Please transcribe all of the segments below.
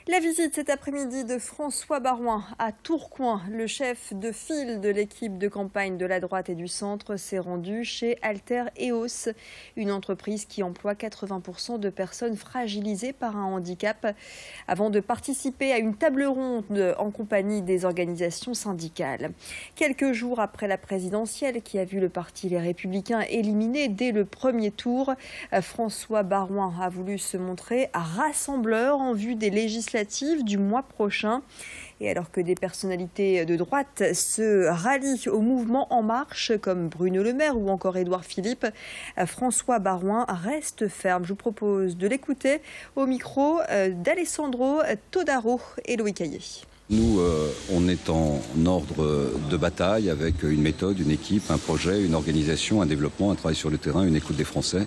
La visite cet après-midi de François Baroin à Tourcoing. Le chef de file de l'équipe de campagne de la droite et du centre s'est rendu chez Alter EOS, une entreprise qui emploie 80% de personnes fragilisées par un handicap, avant de participer à une table ronde en compagnie des organisations syndicales. Quelques jours après la présidentielle qui a vu le parti Les Républicains éliminé dès le premier tour, François Baroin a voulu se montrer rassembleur en vue des législatives du mois prochain. Et alors que des personnalités de droite se rallient au mouvement En Marche, comme Bruno Le Maire ou encore Édouard Philippe, François Baroin reste ferme. Je vous propose de l'écouter au micro d'Alessandro Todaro et Loïc Caillé. Nous, on est en ordre de bataille avec une méthode, une équipe, un projet, une organisation, un développement, un travail sur le terrain, une écoute des Français.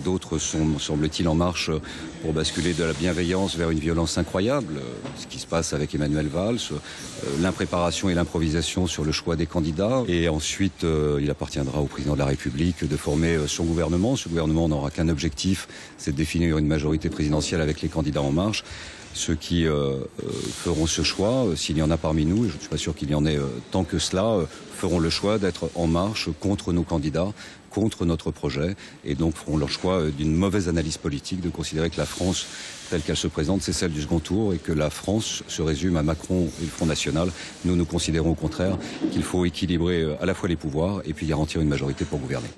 D'autres sont, semble-t-il, en marche pour basculer de la bienveillance vers une violence incroyable. Ce qui se passe avec Emmanuel Valls, l'impréparation et l'improvisation sur le choix des candidats. Et ensuite, il appartiendra au président de la République de former son gouvernement. Ce gouvernement n'aura qu'un objectif, c'est de définir une majorité présidentielle avec les candidats En Marche. Ceux qui feront ce choix, s'il y en a parmi nous, et je ne suis pas sûr qu'il y en ait tant que cela, feront le choix d'être en marche contre nos candidats, contre notre projet, et donc feront leur choix d'une mauvaise analyse politique, de considérer que la France, telle qu'elle se présente, c'est celle du second tour, et que la France se résume à Macron et le Front National. Nous considérons au contraire qu'il faut équilibrer à la fois les pouvoirs et puis garantir une majorité pour gouverner.